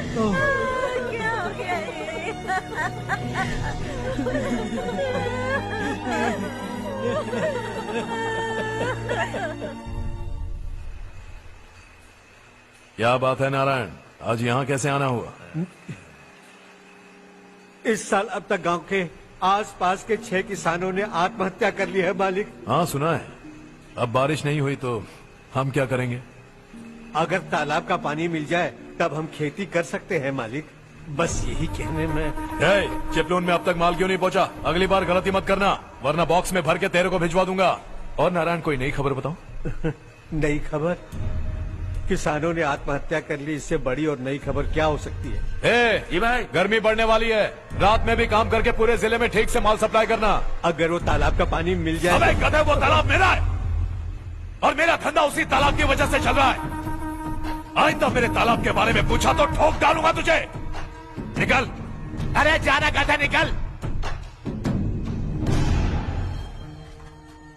क्या हो गया ये? क्या बात है नारायण, आज यहाँ कैसे आना हुआ? इस साल अब तक गांव के आसपास के 6 किसानों ने आत्महत्या कर ली है मालिक। हाँ सुना है। अब बारिश नहीं हुई तो हम क्या करेंगे? अगर तालाब का पानी मिल जाए तब हम खेती कर सकते हैं मालिक। बस यही कहने में। चिपलून में अब तक माल क्यों नहीं पहुँचा? अगली बार गलती मत करना, वरना बॉक्स में भर के तेरे को भिजवा दूंगा। और नारायण, कोई नई खबर बताऊं? नई खबर? किसानों ने आत्महत्या कर ली, इससे बड़ी और नई खबर क्या हो सकती है? जी भाई, गर्मी बढ़ने वाली है, रात में भी काम करके पूरे जिले में ठीक से माल सप्लाई करना। अगर वो तालाब का पानी मिल जाए। अबे गधे, वो तालाब मेरा है और मेरा धंधा उसी तालाब की वजह से चल रहा है। आइंदा मेरे तालाब के बारे में पूछा तो ठोक डालूंगा तुझे। निकल। अरे जाना गधा, निकल।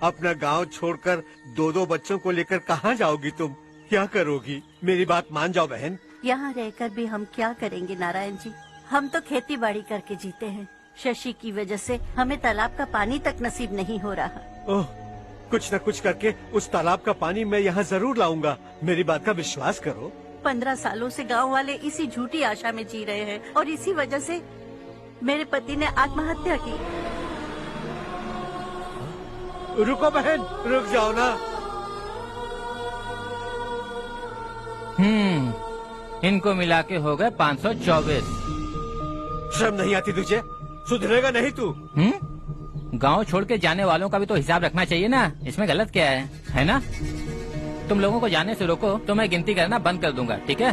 अपना गांव छोड़कर 2-2 बच्चों को लेकर कहाँ जाओगी तुम? क्या करोगी? मेरी बात मान जाओ बहन। यहाँ रहकर भी हम क्या करेंगे नारायण जी? हम तो खेती बाड़ी करके जीते हैं। शशि की वजह से हमें तालाब का पानी तक नसीब नहीं हो रहा। ओह, कुछ न कुछ करके उस तालाब का पानी मैं यहाँ जरूर लाऊंगा। मेरी बात का विश्वास करो। 15 सालों से गांव वाले इसी झूठी आशा में जी रहे हैं और इसी वजह से मेरे पति ने आत्महत्या की। रुको बहन, रुक जाओ ना। इनको मिला के हो गए 524। शर्म नहीं आती तुझे? सुधरेगा नहीं तू? गांव छोड़ के जाने वालों का भी तो हिसाब रखना चाहिए ना। इसमें गलत क्या है ना? तुम लोगों को जाने से रोको तो मैं गिनती करना बंद कर दूंगा, ठीक है?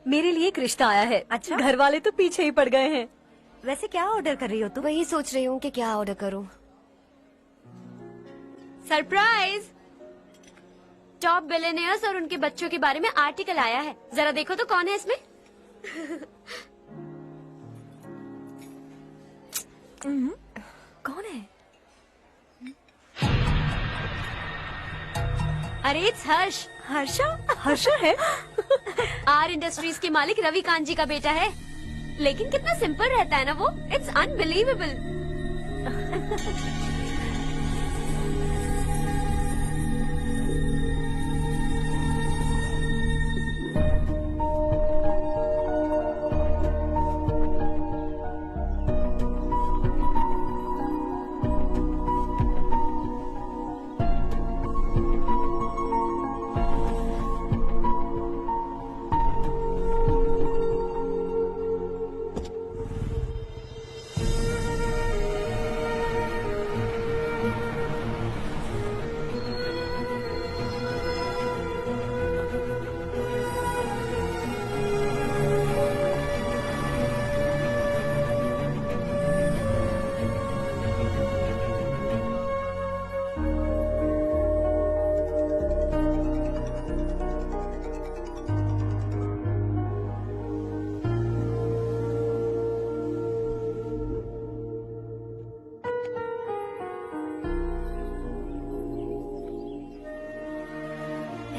मेरे लिए एक रिश्ता आया है। अच्छा? घर वाले तो पीछे ही पड़ गए हैं। वैसे क्या ऑर्डर कर रही हो तुम? वही सोच रही हूँ कि क्या ऑर्डर करूँ। सरप्राइज! टॉप बिलियनियर्स और उनके बच्चों के बारे में आर्टिकल आया है। जरा देखो तो कौन है इसमें। कौन है? अरे इट्स हर्ष। हर्षा है? आर इंडस्ट्रीज के मालिक रवि कांत जी का बेटा है। लेकिन कितना सिंपल रहता है ना वो। It's unbelievable.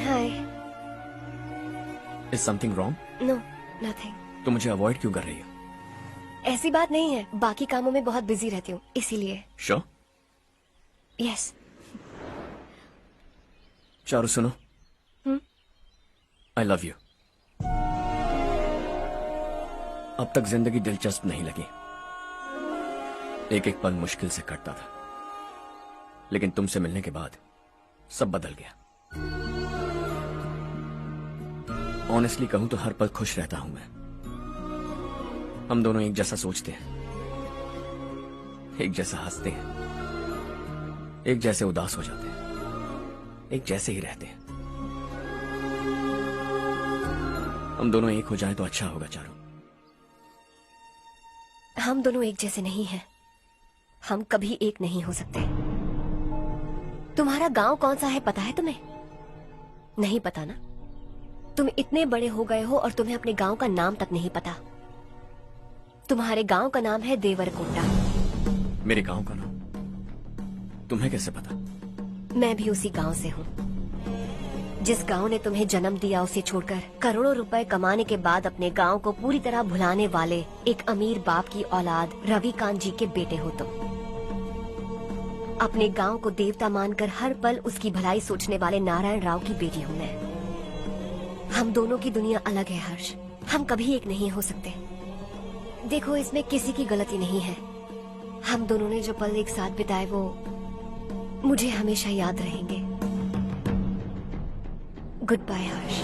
Hi. Is something wrong? No, nothing. तो मुझे अवॉइड क्यों कर रही हो? ऐसी बात नहीं है, बाकी कामों में बहुत बिजी रहती हूँ इसीलिए। Sure? यस। चारू सुनो। I love you. अब तक जिंदगी दिलचस्प नहीं लगी। एक एक पल मुश्किल से कटता था, लेकिन तुमसे मिलने के बाद सब बदल गया। ऑनेस्टली कहूं तो हर पल खुश रहता हूं मैं। हम दोनों एक जैसा सोचते हैं, एक जैसा हंसते हैं, एक जैसे उदास हो जाते हैं, एक जैसे ही रहते हैं। हम दोनों एक हो जाएं तो अच्छा होगा चारू। हम दोनों एक जैसे नहीं हैं। हम कभी एक नहीं हो सकते। तुम्हारा गांव कौन सा है पता है तुम्हें? नहीं पता ना? तुम इतने बड़े हो गए हो और तुम्हें अपने गांव का नाम तक नहीं पता। तुम्हारे गांव का नाम है देवरकोटा। मेरे गांव का नाम तुम्हें कैसे पता? मैं भी उसी गांव से हूँ। जिस गांव ने तुम्हें जन्म दिया उसे छोड़कर करोड़ों रुपए कमाने के बाद अपने गांव को पूरी तरह भुलाने वाले एक अमीर बाप की औलाद रविकांत जी के बेटे हो तुम। अपने गांव को देवता मानकर हर पल उसकी भलाई सोचने वाले नारायण राव की बेटी हूँ मैं। हम दोनों की दुनिया अलग है हर्ष, हम कभी एक नहीं हो सकते। देखो इसमें किसी की गलती नहीं है। हम दोनों ने जो पल एक साथ बिताए वो मुझे हमेशा याद रहेंगे। गुड बाय हर्ष।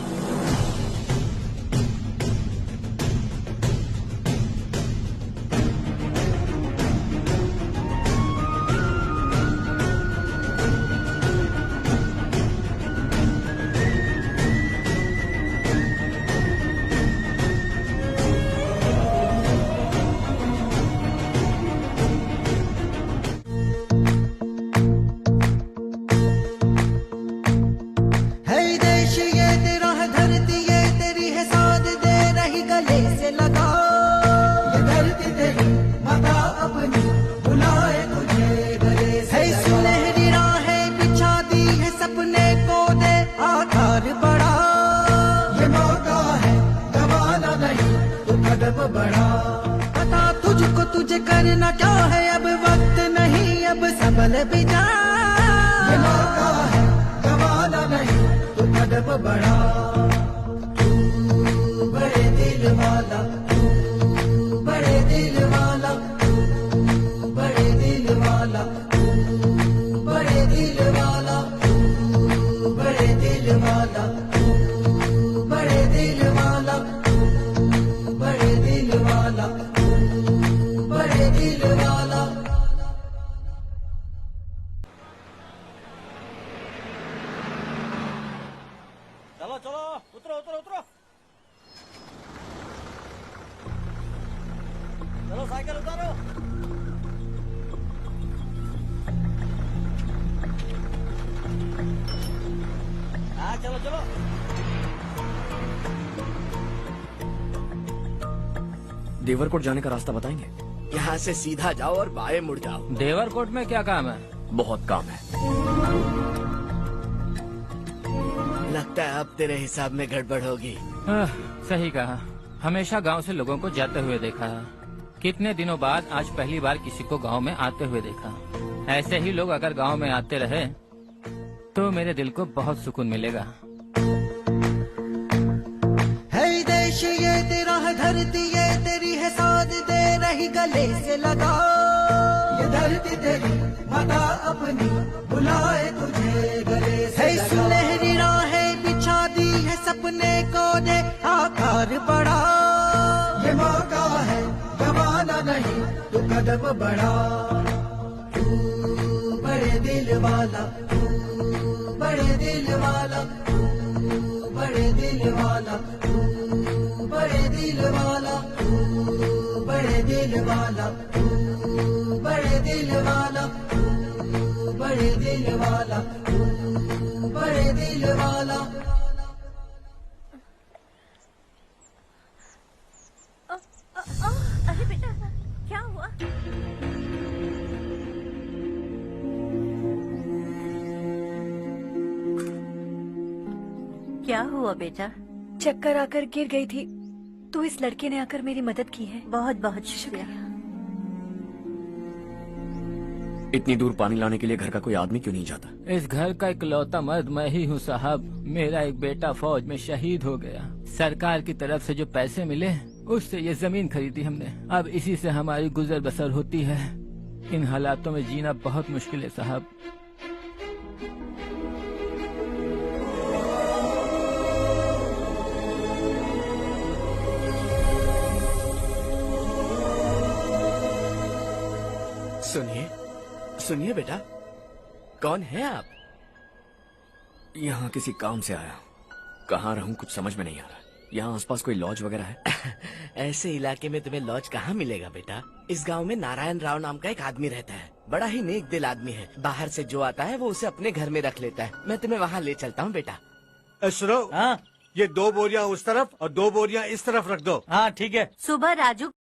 तुझे करना क्या है अब वक्त नहीं अब संभल भी जा। ये मौका है गवाना नहीं तू कदम बढ़ा। तू बड़े दिल वाला, तू बड़े दिल वाला, तू बड़े दिल वाला, तू बड़े दिल वाला, तू बड़े दिल वाला, तू बड़े दिल वाला, तू बड़े दिल वाला, बड़े दिल वाला। चलो चलो उतरो उतरो उतरो। चलो साइकिल उतारो। हाँ चलो चलो। देवरकोट जाने का रास्ता बताएंगे? यहाँ से सीधा जाओ और बाएं मुड़ जाओ। देवरकोट में क्या काम है? बहुत काम है। लगता है अब तेरे हिसाब में गड़बड़ होगी। सही कहा। हमेशा गांव से लोगों को जाते हुए देखा है, कितने दिनों बाद आज पहली बार किसी को गांव में आते हुए देखा। ऐसे ही लोग अगर गांव में आते रहे तो मेरे दिल को बहुत सुकून मिलेगा। है देश ये तेरा है, धरती ये तेरी है, साथ दे रही गले से लगा। ये धरती तेरी माता अपनी बुलाए तुझे गले से लगा। सुनहरी राहें बिछा दी है, सपने को दे आकार बढ़ा। ये मौका है गवाना नहीं तू कदम बढ़ा। तू बड़े दिल वाला, तू बड़े दिल वाला, तू बड़े दिल वाला, तू बड़े दिल वाला, तू बड़े दिल वाला, तू बड़े दिल वाला, तू बड़े दिल वाला, तू बड़े दिल वाला। अरे बेटा क्या हुआ? क्या हुआ बेटा? चक्कर आकर गिर गई थी तो इस लड़के ने आकर मेरी मदद की है। बहुत बहुत शुक्रिया। इतनी दूर पानी लाने के लिए घर का कोई आदमी क्यों नहीं जाता? इस घर का इकलौता मर्द मैं ही हूँ साहब। मेरा एक बेटा फौज में शहीद हो गया। सरकार की तरफ से जो पैसे मिले उससे ये जमीन खरीदी हमने। अब इसी से हमारी गुजर बसर होती है। इन हालातों में जीना बहुत मुश्किल है साहब। सुनिए सुनिए बेटा, कौन है आप? यहाँ किसी काम से आया। कहाँ रहूँ कुछ समझ में नहीं आ रहा। यहाँ आसपास कोई लॉज वगैरह है? ऐसे इलाके में तुम्हें लॉज कहाँ मिलेगा बेटा। इस गांव में नारायण राव नाम का एक आदमी रहता है। बड़ा ही नेक दिल आदमी है। बाहर से जो आता है वो उसे अपने घर में रख लेता है। मैं तुम्हें वहाँ ले चलता हूँ बेटा। सुनो, हाँ? ये 2 बोरियां उस तरफ और 2 बोरियां इस तरफ रख दो। हाँ ठीक है। सुबह राजू